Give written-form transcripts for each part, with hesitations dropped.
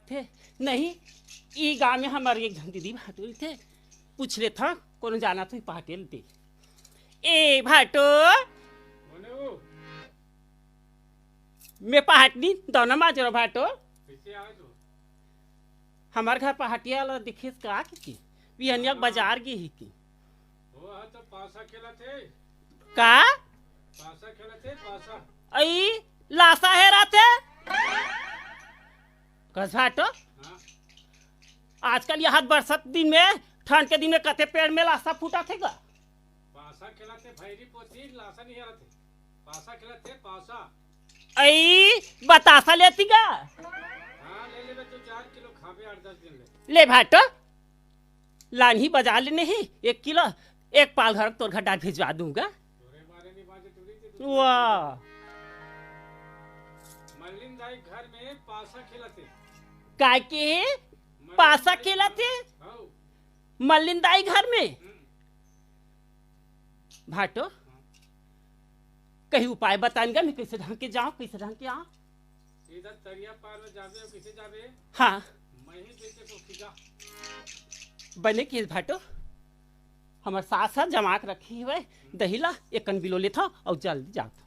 थे नहीं ई गाँव में हमारे एक जन दीदी भाटोल थे पूछ ले था कौन जाना तो पाटेल दे ए भाटो मैं पहाटनी दोनों माजरो भाटो हमारे घर पहाटिया वाला दिखे का की बिहनिया बाजार की ही की तो पासा खेला थे का पासा खेला थे पासा आई लासा है राते कस भाटो हाँ? आजकल यहाँ बरसात दिन में ठंड के दिन में कथे पेड़ में लासा फूटा थे का पासा खेला थे भैरी पोथी लासा नहीं हरा थे पासा खेला थे पासा आई बतासा लेती का हाँ ले ले तो 4 किलो खाबे 8-10 दिन ले भाटो लानी बाजार लेने ही 1 किलो एक पाल घर तोर घर डाल भिजवा दूंगा तोरे बारे में बाजे थोड़ी वाह मल्लिन दाई घर में पासा खेला थे काय के पासा खेला थे हां मल्लिंदाई घर में भाटो कहीं उपाय बताएंगे मैं कैसे ढंग के जाऊं कैसे ढंग के आऊं इधर तरिया पार में जाबे और किसे जाबे हाँ मैं ही देखे तो खिजा बने के भाटो हमारे साथ साथ जमा के रखी हुए दहीला एक कन बिलो लेता और जल्दी जाता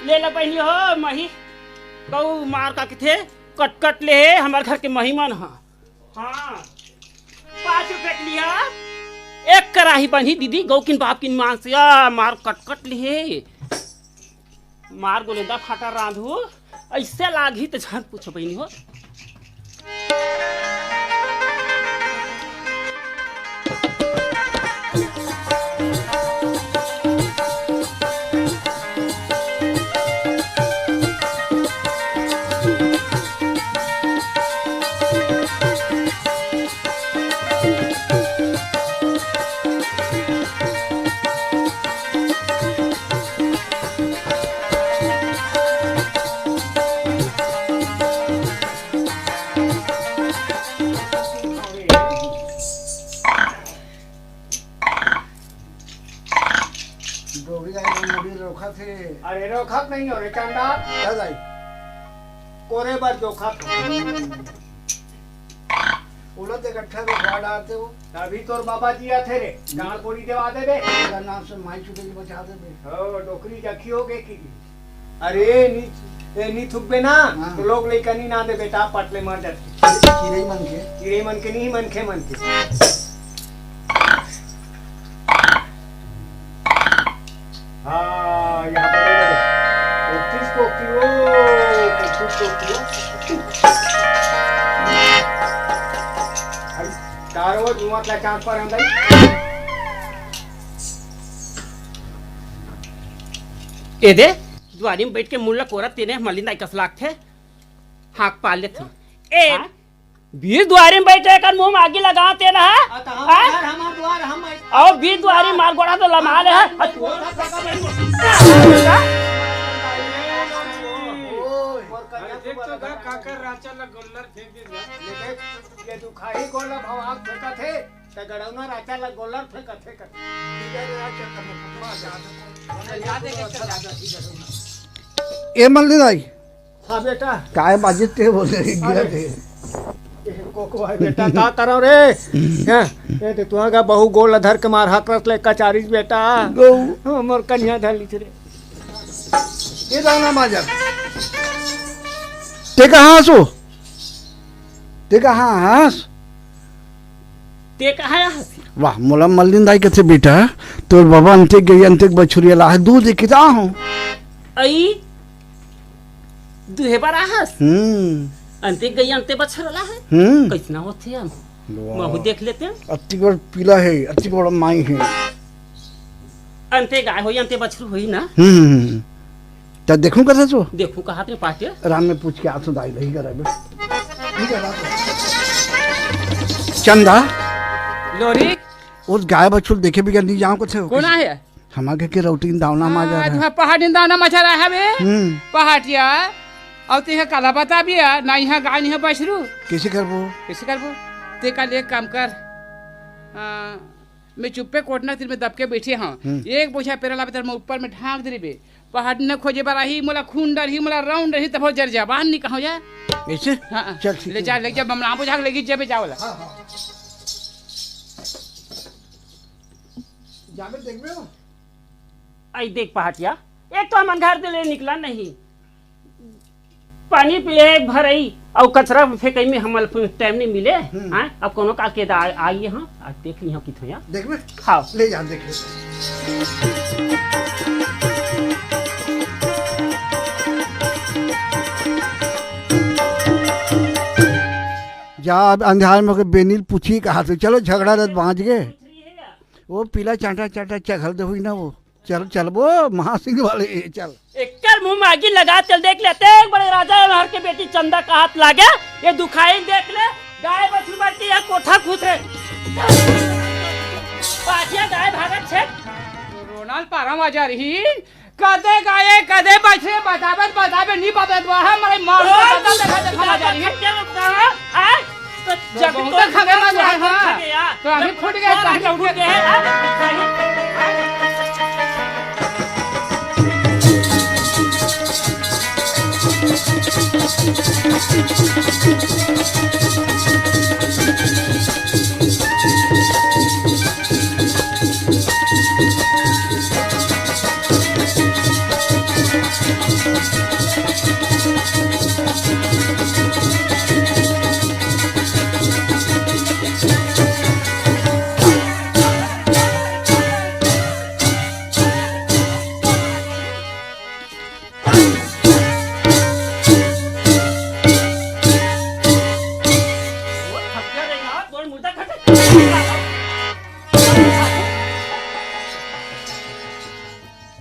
ले ला बहनी हो मही गौ मार का थे कट कट ले हमारे घर के महिमन हाँ 5 रुपए के लिया एक कराही बनी दीदी गौ किन बाप किन मांग से मार कट कट ले मार गोलेंदा फाटा रांधू ऐसे लागी तो जान पूछो बहनी हो अरे रोखा नहीं हो रे चंदा कोरे बार जोखा उलट इकट्ठा रोखा डालते हो तभी तोर बाबा जी आते रे गाल कोड़ी देवा दे बे नाम से माई चुके जी बचा दे बे ओ डोकरी जखी हो गए की अरे नी थुकबे ना तो लोग लेकर नहीं ना दे बेटा पटले मार जाते कीड़े मन के नहीं मन के हाँ यहाँ पर तारो जुआ का चांद पर अंदर ए दे द्वारी में बैठ के मुल्ला कोरा तेने मलिंदा कसलाक थे हाक पाल ले थे ए बीर द्वारी में बैठे कर मुंह में आगे लगाते ना हमार द्वार हम और बीर द्वारी मार गोड़ा तो लमा ले है देख तो घर काकर राचा ला गोल्लर फेंक दे ये दुखाई गोला भवाग फेंका थे त गड़ौना राचा ला गोल्लर फेंका थे कर ए मल्लिन आई हां बेटा काय बाजित ते बोले गिरा थे को है बेटा का करो रे हैं ए ते तुहा का बहु गोल धर के मार हाथ ले कचारी बेटा गौ हमर कन्या धली रे ये जाना माजर ते कहां सो ते कहां वाह मोला मल्लिन दाई कथे बेटा तोर बाबा अंते गई अंते बछुरिया ला दूध किता हूं आई दुहे बार आहस अंते गई अंते बछरला है कैसना होथे हम महु देख लेते हैं अति बड़ पीला है अति बड़ माई है अंते गाय होई अंते बछरू होई ना त देखूं कैसे सो देखूं कहां ते पाटे राम में पूछ के आ तो दाई नहीं कराबे ठीक है चंदा लोरी उस गाय बछुल देखे भी नहीं जाऊं कुछ कौन है हमारे के रोटी दावना माजा है पहाड़ी दावना मचा रहा है बे पहाटिया और ते काला बता भी है ना यहाँ गाय नहीं बछरू कैसे करबो ते कल एक काम कर मैं चुप्पे कोटना तिर में दबके बैठे हाँ एक बोझा पेरा ला मैं ऊपर में ढांक दे बे पहाड़ न खोजे बराही मोला खून डरही मोला राउंड रही तब जर जबान नहीं कहो जा ऐसे हाँ चल ठीक ले जा ले जा बमला बुझा के लेगी जबे जावला जाबे देखबे हो आई देख पहाटिया एक तो हम घर से ले निकला नहीं पानी पिए भरई और कचरा फेंकई में हमल टाइम नहीं मिले हाँ अब कोनो का के आइए हाँ आज देख ली किथो यहाँ देखबे खाओ ले जा देख ले जा अब अंधार में बेनील पूछी कहा से चलो झगड़ा रत बाँच गए वो पीला चाटा चाटा चखल दे हुई ना वो चल चल वो महासिंह वाले चल एक मुंह में आगी लगा चल देख लेते एक बड़े राजा नहर के बेटी चंदा का हाथ लागे ये दुखाई देख ले गाय बछू बढ़ती है कोठा खुदे पाछिया गाय भागत छे रोनाल पारा मजा रही कदे गाये कदे बछे बताबे नहीं बताबे वहां मारे मार बता देखा मजा रही तो जब तो खगे मजा है हां तो हम फूट गए ताकि उठ गए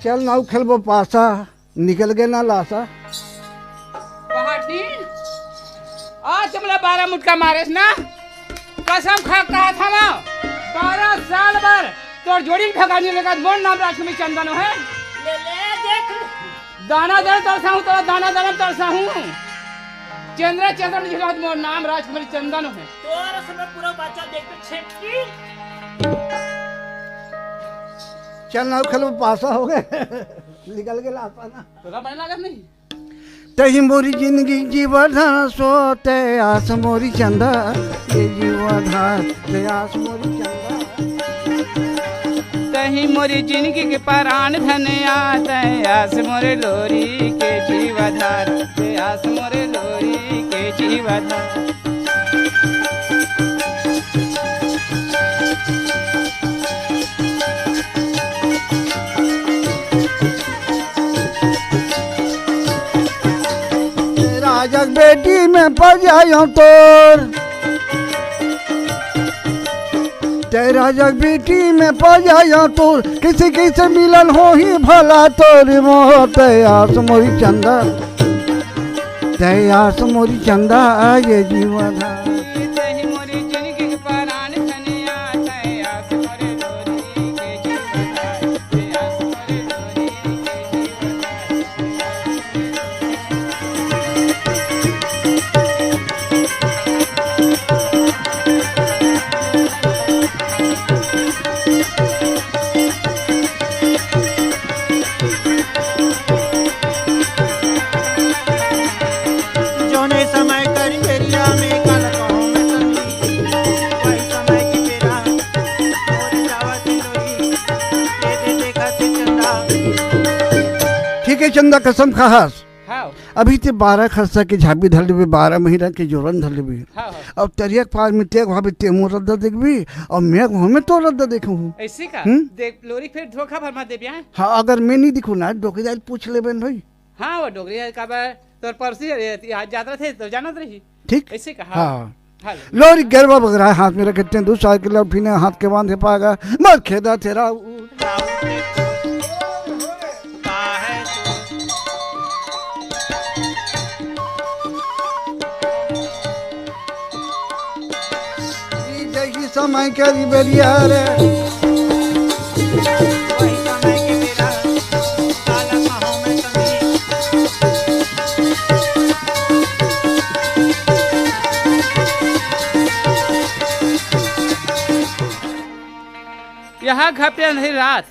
चल नाउ खेलबो पासा निकल गए ना लासा पहाड़ी आज तुमला 12 मुटका मारेस ना कसम खा कहा था ना 12 साल भर तोर जोड़ी ठगानी लगा मोर नाम राजकुमारी चंदन है ले ले देख दाना दर तरसा हूं तो दाना दरम तरसा हूं चंद्र झिलत मोर नाम राजकुमारी चंदन है तोर समय पूरा बच्चा देख के छेटकी चल नाउ खेलबो पासा हो गए निकल गए लासा ना तोरा बन लागत नहीं तही मोरी जिंदगी जीवधार सोते आस मोरी चंदा ये जीवधार ते आस मोरी चंदा तही मोरी जिंदगी के प्राण धन आते आस मोरे लोरी के जीवाधार ते आस मोरे लोरी के जीवाधार राजा बेटी में पड़ जायो तोर तेरा जग बेटी में पड़ जायो तोर किसी किसी मिलन हो ही भला तोर मोह तयास मोरी चंदा तयास मोरी चंदा ये जीवन तही मोरी जिंदगी के प्राण धन आते आस मोरे लोरी के जीवाधार ते आस मोरे लोरी के जोने समय कर बेरिया में कल कहूँ मैं सभी वही समय की तेरा और जावत लोरी ये दे देखा ते चंदा ठीक है चंदा कसम खास हां अभी ते 12 खर्चा के झाबी धर लेबे 12 महीना के जोरन धर लेबे हां अब तरिया पार में तेग भाभी ते मोर रद्दा देखबी और मैं हमें तो रद्दा देखूं ऐसी का हम्म? देख लोरी फिर धोखा भरमा दे बिया हाँ अगर मैं नहीं दिखूं ना डोके जाए पूछ लेबेन भाई हाँ वो डोगरी है का तोर परसी आज जात्रा थे तो जानत रही ठीक ऐसे कहा हाँ हाँ लोरी गरबा बगरा हाथ में रखते हैं 2 साल के लौठी ने हाथ के बांधे पागा मत खेदा तेरा समय करी बेरिया रे वही समय की तेरा काला कहूँ मैं सभी यहाँ घर पे अंधेरी रात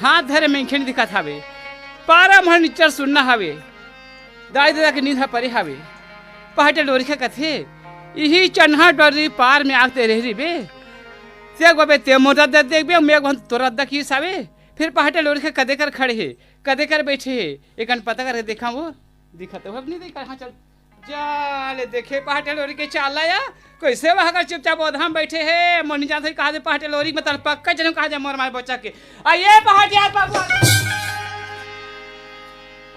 हाथ धरे में खिंड दिखा था 12 महीने निच्चर सुनना हवे दाई दादा के नींद परे हवे पहाटे लोरी के कथे यही चन्हा डरी पार में आगते रह रही बे से गोबे ते मोटा दे देख बे मैं गन तोरा द की सावे फिर पहाटे लोरी के कदे कर खड़े है कदे कर बैठे है एकन पता कर देखा वो दिखत हो नहीं देख हां चल जाले देखे पहाटे लोरी के चाल आया कैसे वहां का चुपचाप ओधाम बैठे है मोनी जान से कहा दे पहाटे लोरी में तल पक्का जन कहा जा मोर मार बच्चा के आइए पहाटे आ बाबू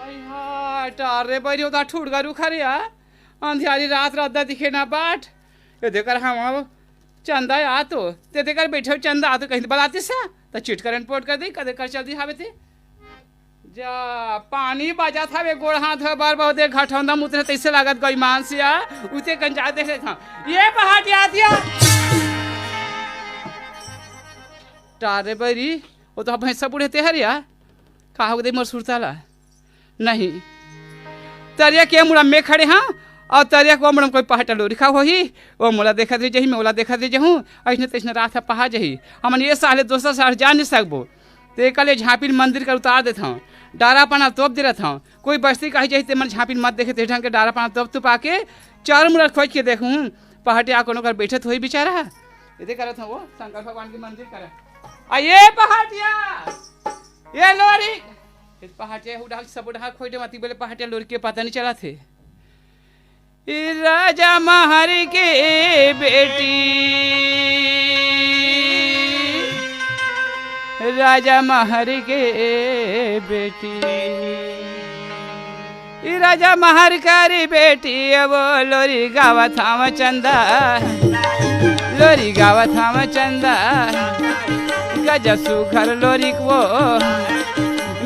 आई हा टारे बैरियो दा ठुड़ गरु खरिया अंधियारी रात रात दिखे ना बाट ये देखकर हम चंदा आ तो ते देखकर बैठे चंदा आ तो कहीं बताती सा तो चिट करंट पोट कर दी कदे कर चल दी हावे थे जा पानी बाजा था वे गोड़ हाथ बार बहुत घाटौंदा मुतरे तैसे लागत गई मानसिया उते कंजा देखे था ये पहाड़ी आ दिया टारे बरी वो तो भैंसा बूढ़े ते हरिया कहा हो दे मोर सुरताला नहीं तरिया के मुड़ा में खड़े हाँ और तरिया को मुड़ा कोई पहाटा लो लिखा हो ही वो मुला देखा दे जही मैं ओला देखा दे जहूँ ऐसने तैसने रात पहा जही हमन ये साले दोसर साल जा नहीं सकबो तो कल झाँपी मंदिर का उतार देता हूँ डारा पाना तोप दे रहा हूँ कोई बस्ती कही जाही ते मन झाँपी मत देखे ते ढंग के डारा पाना तोप तुप आके 4 मिनट खोज के देखूँ पहाटे आ कोनो कर बैठे तो ही बेचारा ये करत हूँ वो शंकर भगवान के मंदिर कर ये पहाटिया ये लोरी पहाटिया उड़ा सब उड़ा खोटे मती बोले पहाटिया लोरी के पता नहीं चला थे राजा महारी के बेटी राजा महारी के बेटी राजा महार कारी बेटी वो लोरी गावा थाम चंदा लोरी गावा थाम चंदा गजा सुखर लोरी को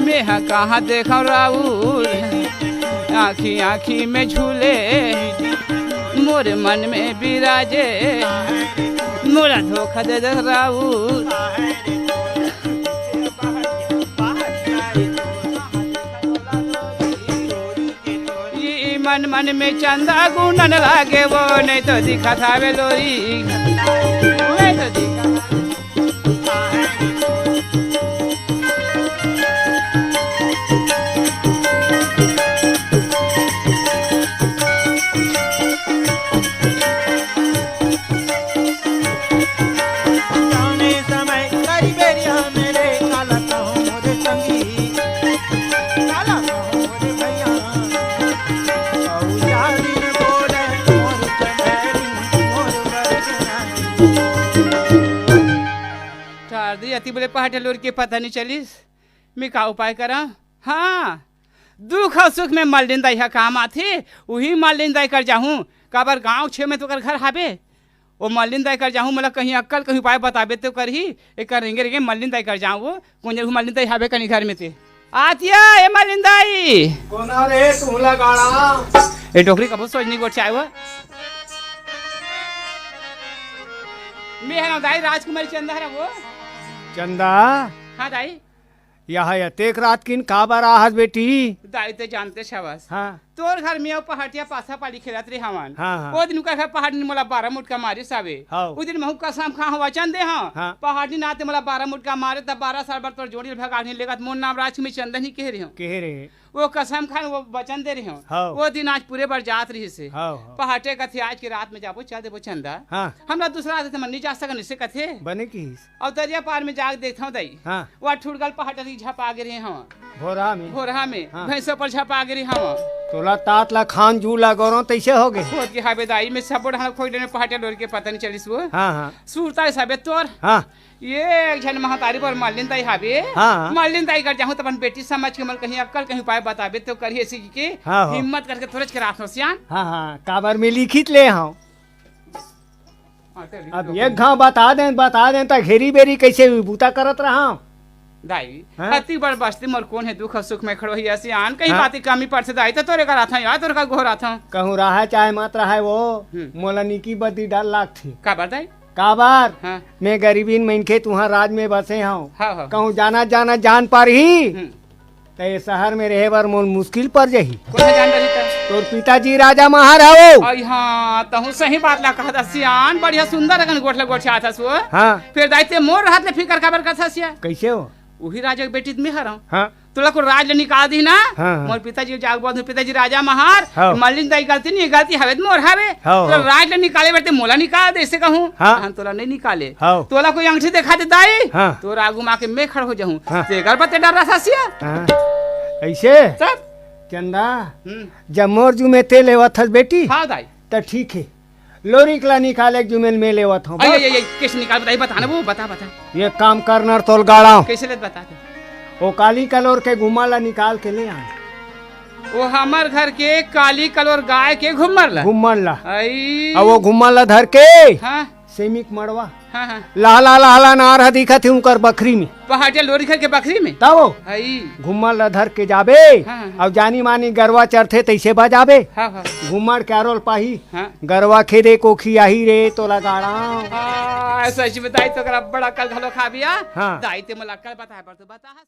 मैं कहाँ देखा राउर आँखी आँखी में झूले मोर मन में बिराजे मोरा धोखा दे राउर ये मन मन में चंदा गुनन लागे वो नहीं तो दिखा था वे लोरी नहीं तो दिखा बोले पहाटे लोर के पता नहीं चलिस मैं का उपाय करा हाँ दुख और सुख में मालिंदा यह काम आथे वही मालिंदा कर जाऊँ काबर गाँव छे में तो कर घर हाबे वो मालिंदा कर जाऊँ मतलब कहीं अक्कल कहीं उपाय बताबे तो कर ही एक रेंगे रेंगे मालिंदा कर जाऊँ वो कौन जरूर मालिंदा हाबे कहीं घर में थे आतिया ए मालिंदाई कौन रे तू लगाड़ा ए टोकरी कब सोचनी गोट चाहे वो मैं है ना दाई राजकुमारी चंदा है वो चंदा हाँ दाई यहाँ यतेक रात किन का बारा हाथ बेटी दाई तो जानते शाबाश हाँ तोर घर में पहाटिया पासा पाली खेलत रे हवन हाँ। ओ दिन का पहाड़ी मोला 12 मुट का मारे सावे हाँ। उस दिन महू कसम खा वचन दे हाँ। पहाड़ी नाते मोला 12 मुट का मारे तब 12 साल बाद तोर जोड़ी भगानी लेगत मोर नाम राज में चंदन ही कह रही हूँ कह रे वो कसम खान वो वचन दे रही हूँ हाँ। वो दिन आज पूरे बार जात रही से हाँ। पहाटे कथे आज की रात में जाबो चल देबो चंदा हाँ। हमरा दूसरा आदत मन नहीं जा सकन इससे कथे बने की और दरिया पार में जाग देखता हूँ दाई हाँ। वो ठुड़गल पहाटे झपा गिरे हम भोरा में भोरहा में हाँ। भैंसों पर झपा गिरी हम तोला तात ला खान जू ला गौरों तैसे हो गए खोद के हाबेदाई में सब ढाल खोई देने पहाटे डोर के पता नहीं चलिस वो हाँ हाँ सूरता साबे तोर हाँ ये एक जन महातारी पर मालिन ताई हाबे हाँ। मालिन ताई कर जाऊं तो अपन बेटी समझ के मन कहीं अक्कल कहीं उपाय बताबे तो करिए सी के हाँ, हाँ। हिम्मत करके थोड़े के रात सियान हाँ हाँ काबर में लिखित ले हाँ अब एक घाव बता दें तो घेरी बेरी कैसे बूता करत रहा दाई हाँ? अति बड़ बस्ती मोर कौन है दुख और सुख में खड़ो ही सियान कहीं हाँ? बातें कमी पड़ से दाई तो तोरे का रात यार तोरे का घोर रात कहूँ रहा चाहे मत रहा है वो मोला निकी बदी डर लाग थी का बताई काबार हाँ मैं गरीबीन मनखे तुहार राज में बसे हूँ हाँ हाँ कहूँ जाना जाना जान पर ही तो ये शहर में रहे बर मोल मुश्किल पर जही कौन जान रही था तोर पिताजी राजा महार हो आई हाँ तहु सही बात ला कहा सियान बढ़िया सुंदर अगन गोठला गोठा था सो हाँ फिर दाइते मोर हाथ ले फिकर खबर कथा सिया कैसे हो वही राजा के बेटी में हरा हाँ तुला को राज ले निकाल दी ना हाँ। मोर पिताजी जाग बोल पिताजी राजा महार हाँ। मलिन दाई गलती नहीं गलती हवे मोर हवे हाँ, तो हाँ। राज ले निकाले बैठे मोला निकाल दे ऐसे कहूं हाँ। हम तोला नहीं निकाले हाँ। तोला कोई अंगठी दिखा दे दाई हाँ। तोरा आगू मां के मैं खड़ हो जाऊं हाँ। ते घर पर डर रहा सिया हाँ। ऐसे सब चंदा जब मोर जुमे ते लेवत हस बेटी हां दाई तो ठीक है लोरी कला निकाले जुमेल में लेवत हूँ आई आई कैसे निकाल बताई बता ना वो बता ये काम करना तोल गाड़ा कैसे ले बता दे वो काली कलोर के घुमाला निकाल के ले आ वो हमार घर के काली कलोर गाय के घुमर ला घुमला आई अब वो घुमाला धर के हां सेमिक मड़वा हां हां लाला लाला नार दिखत ही उनकर बकरी में पहाड़िया लोरी घर के बकरी में तब आई घुमल धर के जाबे हाँ। अब जानी मानी गरवा चढ़ते तैसे बजाबे हां हां घुमर कैरोल पाही हां गरवा खेदे को खियाही रे तो लगाड़ा ऐसा ही बताई तो करा बड़ा कल घलो खा बिया हाँ। दाई ते मला कल बताए पर तो बता